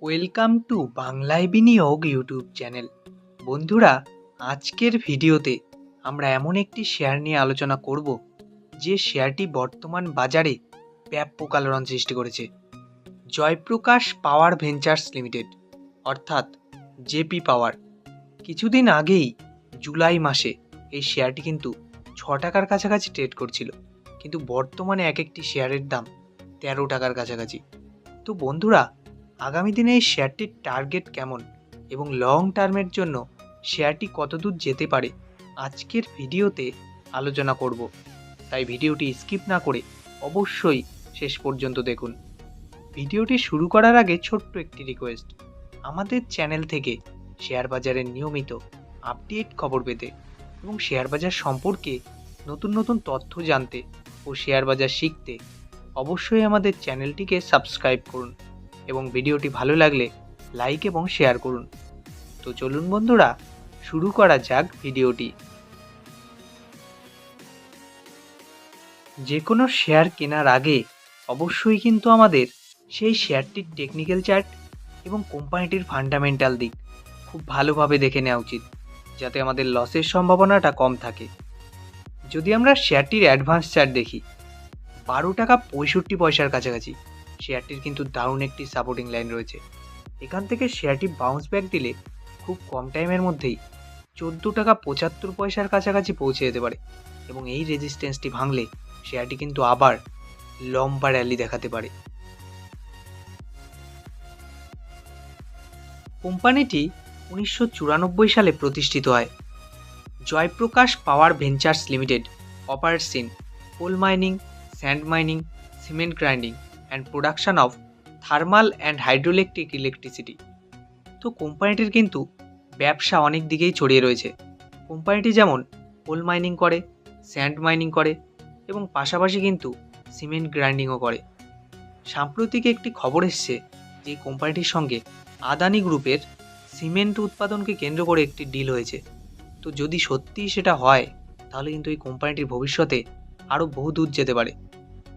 Welcome to বাংলায় বিনিয়োগ YouTube channel. বন্ধুরা, আজকের ভিডিওতে আমরা এমন একটি শেয়ার নিয়ে আলোচনা করব যে শেয়ারটি বর্তমান বাজারে ব্যাপক আলোড়ন সৃষ্টি করেছে। জয়প্রকাশ পাওয়ার ভেঞ্চার্স লিমিটেড অর্থাৎ জেপি পাওয়ার। কিছুদিন আগেই জুলাই মাসে এই শেয়ারটি কিন্তু 6 টাকার কাছাকাছি ট্রেড করছিল, কিন্তু বর্তমানে এক একটি শেয়ারের দাম 13 টাকার কাছাকাছি। তো বন্ধুরা, আগামী দিনে এই শেয়ারটির টার্গেট কেমন এবং লং টার্মের জন্য শেয়ারটি কতদূর যেতে পারে আজকের ভিডিওতে আলোচনা করব। তাই ভিডিওটি স্কিপ না করে অবশ্যই শেষ পর্যন্ত দেখুন। ভিডিওটি শুরু করার আগে ছোট্ট একটি রিকোয়েস্ট, আমাদের চ্যানেল থেকে শেয়ার বাজারের নিয়মিত আপডেট খবর পেতে এবং শেয়ার বাজার সম্পর্কে নতুন নতুন তথ্য জানতে ও শেয়ার বাজার শিখতে অবশ্যই আমাদের চ্যানেলটিকে সাবস্ক্রাইব করুন এবং ভিডিওটি ভালো লাগলে লাইক এবং শেয়ার করুন। তো চলুন বন্ধুরা, শুরু করা যাক ভিডিওটি। যে কোনো শেয়ার কেনার আগে অবশ্যই কিন্তু আমাদের সেই শেয়ারটির টেকনিক্যাল চার্ট এবং কোম্পানিটির ফান্ডামেন্টাল দিক খুব ভালোভাবে দেখে নেওয়া উচিত, যাতে আমাদের লসের সম্ভাবনাটা কম থাকে। যদি আমরা শেয়ারটির অ্যাডভান্স চার্ট দেখি, 12 টাকা 65 পয়সার কাছাকাছি শেয়ারটির কিন্তু দারুণ একটি সাপোর্টিং লাইন রয়েছে। এখান থেকে শেয়ারটি বাউন্স ব্যাক দিলে খুব কম টাইমের মধ্যেই 14 টাকা 75 পয়সার কাছাকাছি পৌঁছে যেতে পারে এবং এই রেজিস্ট্যান্সটি ভাঙলে শেয়ারটি কিন্তু আবার লম্বা র্যালি দেখাতে পারে। কোম্পানিটি 1994 সালে প্রতিষ্ঠিত হয়। Jaiprakash power ventures limited operates in coal mining, sand mining, cement grinding and production of thermal and hydroelectric electricity. তো কোম্পানিটির কিন্তু ব্যবসা অনেক দিকেই ছড়িয়ে রয়েছে। কোম্পানিটি যেমন কোল মাইনিং করে, স্যান্ড মাইনিং করে এবং পাশাপাশি কিন্তু সিমেন্ট গ্রাইন্ডিংও করে। সাম্প্রতিক একটি খবর এসছে যে কোম্পানিটির সঙ্গে আদানি গ্রুপের সিমেন্ট উৎপাদনকে কেন্দ্র করে একটি ডিল হয়েছে। তো যদি সত্যিই সেটা হয়, তাহলে কিন্তু এই কোম্পানিটির ভবিষ্যতে আরও বহু দূর যেতে পারে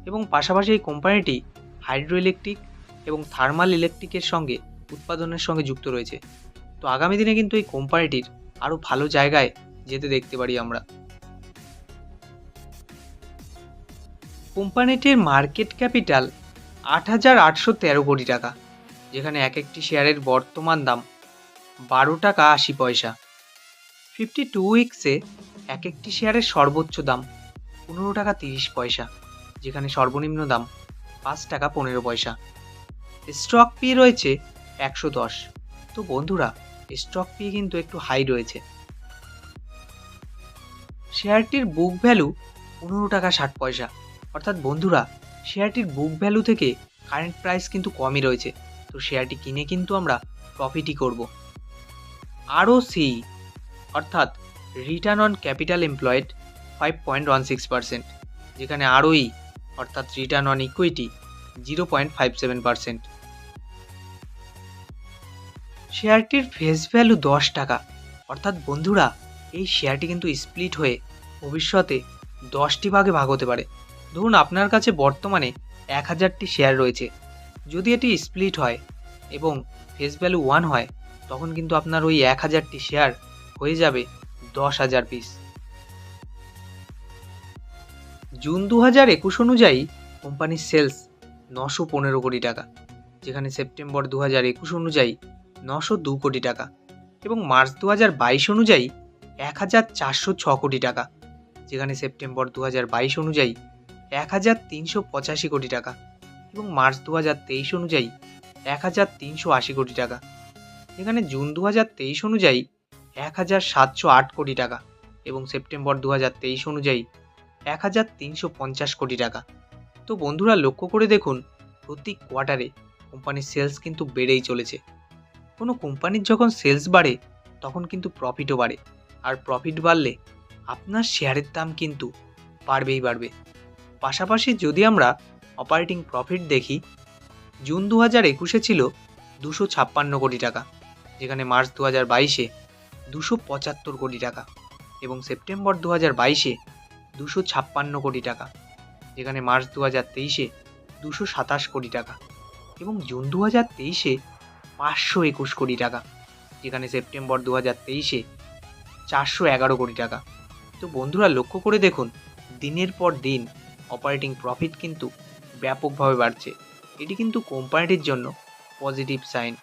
এবং পাশাপাশি এই কোম্পানিটি হাইড্রো ইলেকট্রিক এবং থার্মাল ইলেকট্রিকের সঙ্গে উৎপাদনের সঙ্গে যুক্ত রয়েছে। তো আগামী দিনে কিন্তু এই কোম্পানিটির আরও ভালো জায়গায় যেতে দেখতে পারি আমরা। কোম্পানিটির মার্কেট ক্যাপিটাল 8,813 কোটি টাকা, যেখানে এক একটি শেয়ারের বর্তমান দাম 12 টাকা 80 পয়সা। 52 উইক্সে এক একটি শেয়ারের সর্বোচ্চ দাম 15 টাকা 30 পয়সা, যেখানে সর্বনিম্ন দাম 5 টাকা 15 পয়সা। স্টক পি রয়েছে 110। তো বন্ধুরা, স্টক পি কিন্তু একটু হাই রয়েছে। শেয়ারটির বুক ভ্যালু 15 টাকা 60 পয়সা, অর্থাৎ বন্ধুরা, শেয়ারটির বুক ভ্যালু থেকে কারেন্ট প্রাইস কিন্তু কমই রয়েছে। তো শেয়ারটি কিনে কিন্তু আমরা প্রফিটই করব। আরওসি অর্থাৎ রিটার্ন অন ক্যাপিটাল এমপ্লয়েড 5.16%, যেখানে আরওই অর্থাৎ রিটার্ন অন ইকুইটি 0.57%। শেয়ারটির ফেস ভ্যালু 10 টাকা, অর্থাৎ বন্ধুরা, এই শেয়ারটি কিন্তু স্প্লিট হয়ে ভবিষ্যতে 10টি ভাগে ভাগ হতে পারে। ধরুন আপনার কাছে বর্তমানে 1000টি শেয়ার রয়েছে, যদি এটি স্প্লিট হয় এবং ফেস ভ্যালু 1 হয়, তখন কিন্তু আপনার ওই 1000টি শেয়ার হয়ে যাবে 10,000 পিস। জুন 2021 অনুযায়ী কোম্পানির সেলস 915 কোটি টাকা, যেখানে সেপ্টেম্বর 2021 অনুযায়ী 902 কোটি টাকা এবং মার্চ 2022 অনুযায়ী 1406 কোটি টাকা, যেখানে সেপ্টেম্বর 2022 অনুযায়ী 1385 কোটি টাকা এবং মার্চ 2023 অনুযায়ী 1380 কোটি টাকা, যেখানে জুন 2023 অনুযায়ী 1708 কোটি টাকা এবং সেপ্টেম্বর 2023 অনুযায়ী 1350 কোটি টাকা। তো বন্ধুরা, লক্ষ্য করে দেখুন, প্রতি কোয়ার্টারে কোম্পানির সেলস কিন্তু বেড়েই চলেছে। কোনো কোম্পানির যখন সেলস বাড়ে, তখন কিন্তু প্রফিটও বাড়ে, আর প্রফিট বাড়লে আপনার শেয়ারের দাম কিন্তু বাড়বেই বাড়বে। পাশাপাশি যদি আমরা অপারেটিং প্রফিট দেখি, জুন 2021 ছিল 256 কোটি টাকা, যেখানে মার্চ 2022 275 কোটি টাকা এবং সেপ্টেম্বর 2022 256 কোটি টাকা, যেখানে মার্চ 2023 227 কোটি টাকা এবং জুন 2023 521 কোটি টাকা, যেখানে সেপ্টেম্বর 2023-এ 411 কোটি টাকা। তো বন্ধুরা লক্ষ্য করে দেখুন, দিনের পর দিন অপারেটিং প্রফিট কিন্তু ব্যাপকভাবে বাড়ছে। এটি কিন্তু কোম্পানিটির জন্য পজিটিভ সাইন।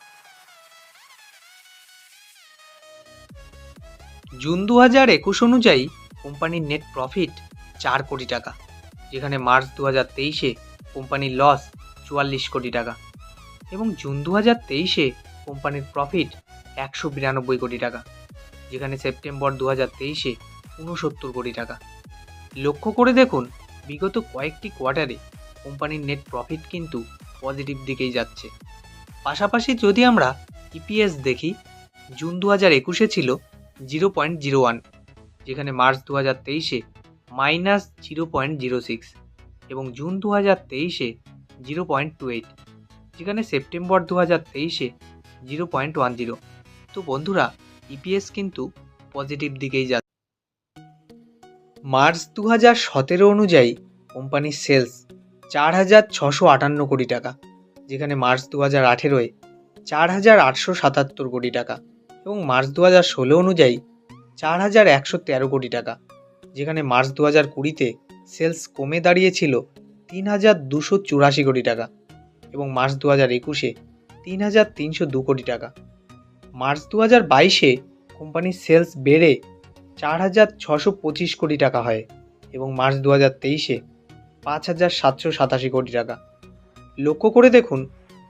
জুন 2021 অনুযায়ী কোম্পানির নেট প্রফিট 4 কোটি টাকা, যেখানে মার্চ 2023-এ কোম্পানির লস 44 কোটি টাকা এবং জুন 2023-এ কোম্পানির প্রফিট 192 কোটি টাকা, যেখানে সেপ্টেম্বর 2023-এ 69 কোটি টাকা। লক্ষ্য করে দেখুন, বিগত কয়েকটি কোয়ার্টারে কোম্পানির নেট প্রফিট কিন্তু পজিটিভ দিকেই যাচ্ছে। পাশাপাশি যদি আমরা ইপিএস দেখি, জুন 2021-এ ছিল 0.01, যেখানে মার্চ 2023-এ -0.06 এবং জুন 2023-এ 0.28, যেখানে সেপ্টেম্বর 2023-এ 0.10। তো বন্ধুরা ইপিএস কিন্তু পজিটিভ দিকেই যাচ্ছে। মার্চ 2017 অনুযায়ী কোম্পানির সেলস 4,658 কোটি টাকা, যেখানে মার্চ 2018-এ 4,877 কোটি টাকা এবং মার্চ 2016 অনুযায়ী 4,113 কোটি টাকা, যেখানে মার্চ 2020-তে সেলস কমে দাঁড়িয়েছিল 3,284 কোটি টাকা এবং মার্চ 2021-এ 3,302 কোটি টাকা। মার্চ 2022-এ কোম্পানির সেলস বেড়ে 4,625 কোটি টাকা হয় এবং মার্চ 2023-এ 5,787 কোটি টাকা। লক্ষ্য করে দেখুন,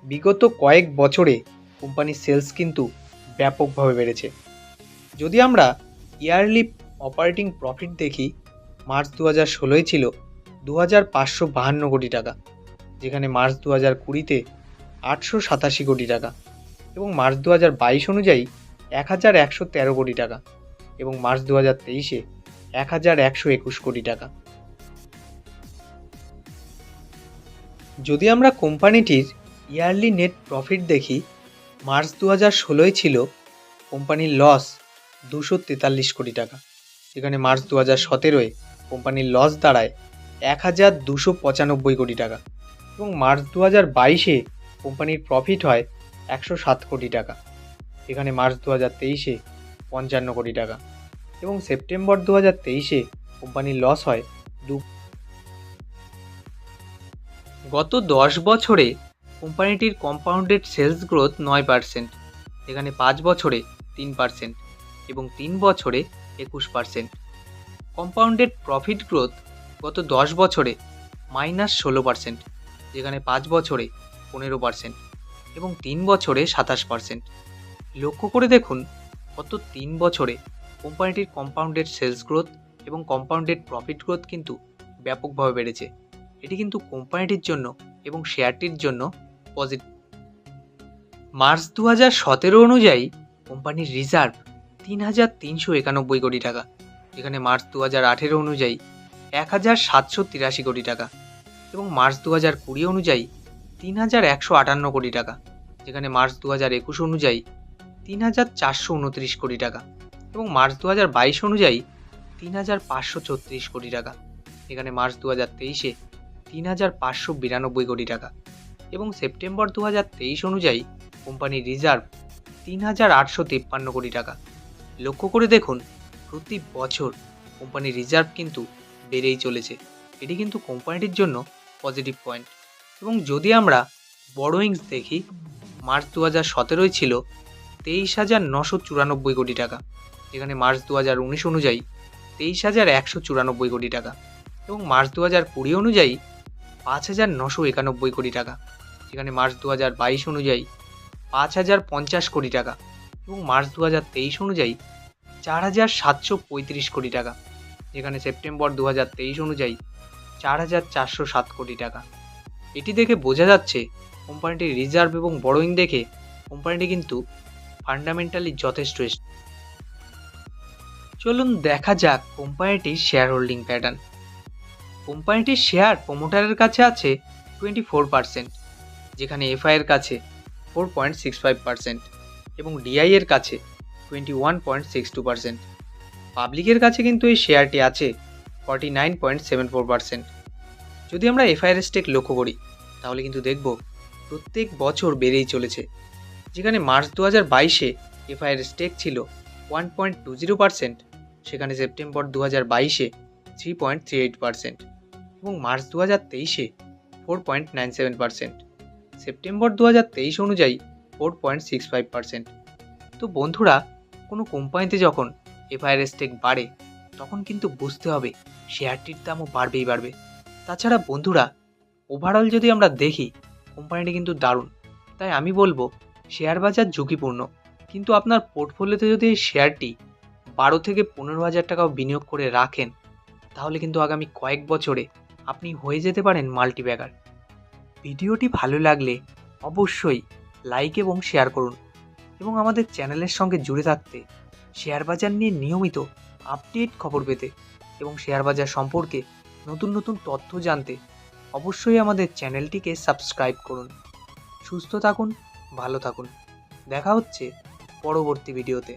বিগত কয়েক বছরে কোম্পানির সেলস কিন্তু ব্যাপকভাবে বেড়েছে। যদি আমরা ইয়ারলি অপারেটিং প্রফিট দেখি, মার্চ 2016-এ ছিল 2,552 কোটি টাকা, যেখানে মার্চ 2020-তে 887 কোটি টাকা এবং মার্চ 2022 অনুযায়ী 1,113 কোটি টাকা এবং মার্চ 2023-এ 1,121 কোটি টাকা। যদি আমরা কোম্পানিটির ইয়ারলি নেট প্রফিট দেখি, মার্চ 2016-এ ছিল কোম্পানির লস 243 কোটি টাকা, যেখানে মার্চ 2017-এ কোম্পানির লস দাঁড়ায় 1,295 কোটি টাকা এবং মার্চ 2022-এ কোম্পানির প্রফিট হয় 107 কোটি টাকা, যেখানে মার্চ 2023-এ 55 কোটি টাকা এবং সেপ্টেম্বর 2023-এ কোম্পানির লস হয় 2। গত 10 বছরে কোম্পানিটির কম্পাউন্ডেড সেলস গ্রোথ 9%, যেখানে 5 বছরে 3% এবং 3 বছরে 21%। কম্পাউন্ডেড প্রফিট গ্রোথ গত 10 বছরে -16%, যেখানে 5 বছরে 15% এবং 3 বছরে 27%। লক্ষ্য করে দেখুন, গত 3 বছরে কোম্পানিটির কম্পাউন্ডেড সেলস গ্রোথ এবং কম্পাউন্ডেড প্রফিট গ্রোথ কিন্তু ব্যাপকভাবে বেড়েছে। এটি কিন্তু কোম্পানিটির জন্য এবং শেয়ারটির জন্য পজিটিভ। মার্চ 2017 অনুযায়ী কোম্পানির রিজার্ভ 3,391 কোটি টাকা, যেখানে মার্চ 2018 অনুযায়ী 1,783 কোটি টাকা এবং মার্চ 2020 অনুযায়ী 3,158 কোটি টাকা, যেখানে মার্চ 2021 অনুযায়ী 3,429 কোটি টাকা এবং মার্চ 2022 অনুযায়ী 3,536 কোটি টাকা, যেখানে মার্চ 2023-এ 3,592 কোটি টাকা এবং সেপ্টেম্বর 2023 অনুযায়ী কোম্পানির রিজার্ভ 3,853 কোটি টাকা। লক্ষ্য করে দেখুন, প্রতি বছর কোম্পানির রিজার্ভ কিন্তু বেড়েই চলেছে। এটি কিন্তু কোম্পানিটির জন্য পজিটিভ পয়েন্ট। এবং যদি আমরা বরোয়িংস দেখি, মার্চ 2017-এ ছিল 23,994 কোটি টাকা, যেখানে মার্চ 2019 অনুযায়ী 23,194 কোটি টাকা এবং মার্চ 2020 অনুযায়ী 5,991 কোটি টাকা, যেখানে মার্চ 2022 অনুযায়ী 5,050 কোটি টাকা এবং মার্চ 2023 অনুযায়ী 4,735 কোটি টাকা, যেখানে সেপ্টেম্বর 2023 অনুযায়ী 4,407 কোটি টাকা। এটি দেখে বোঝা যাচ্ছে কোম্পানিটির রিজার্ভ এবং বরোয়িং দেখে কোম্পানিটি কিন্তু ফান্ডামেন্টালি যথেষ্ট। চলুন দেখা যাক কোম্পানিটির শেয়ার হোল্ডিং প্যাটার্ন। কোম্পানিটির শেয়ার প্রোমোটারের কাছে আছে 24%, যেখানে এফআই এর কাছে 4.65% এবং ডিআই এর কাছে 21.62%। পাবলিকের কাছে কিন্তু এই শেয়ারটি আছে 49.74%। যদি আমরা এফআই এর স্টেক লক্ষ্য করি, তাহলে কিন্তু দেখব প্রত্যেক বছর বেড়েই চলেছে, যেখানে মার্চ 2022-এ এফআইআর স্টেক ছিল 1.20%, সেখানে সেপ্টেম্বর 2022-এ 3.38% এবং মার্চ 2023-এ 4.97%, সেপ্টেম্বর 2023 অনুযায়ী 4.65%। তো বন্ধুরা, কোনো কোম্পানিতে যখন এফআইআর স্টেক বাড়ে তখন কিন্তু বুঝতে হবে শেয়ারটির দামও বাড়বে। তাছাড়া বন্ধুরা, ওভারঅল যদি আমরা দেখি কোম্পানিটি কিন্তু দারুণ। তাই আমি বলবো শেয়ার বাজার ঝুঁকিপূর্ণ, কিন্তু আপনার পোর্টফোলিওতে যদি এই শেয়ারটি 12 থেকে 15,000 টাকাও বিনিয়োগ করে রাখেন তাহলে কিন্তু আগামী কয়েক বছরে আপনি হয়ে যেতে পারেন মাল্টিব্যাগার। ভিডিওটি ভালো লাগলে অবশ্যই লাইক এবং শেয়ার করুন এবং আমাদের চ্যানেলের সঙ্গে জুড়ে থাকতে, শেয়ার বাজার নিয়ে নিয়মিত আপডেট খবর পেতে এবং শেয়ার বাজার সম্পর্কে নতুন তথ্য জানতে অবশ্যই আমাদের চ্যানেলটিকে সাবস্ক্রাইব করুন। সুস্থ থাকুন, ভালো থাকুন। দেখা হচ্ছে পরবর্তী ভিডিওতে।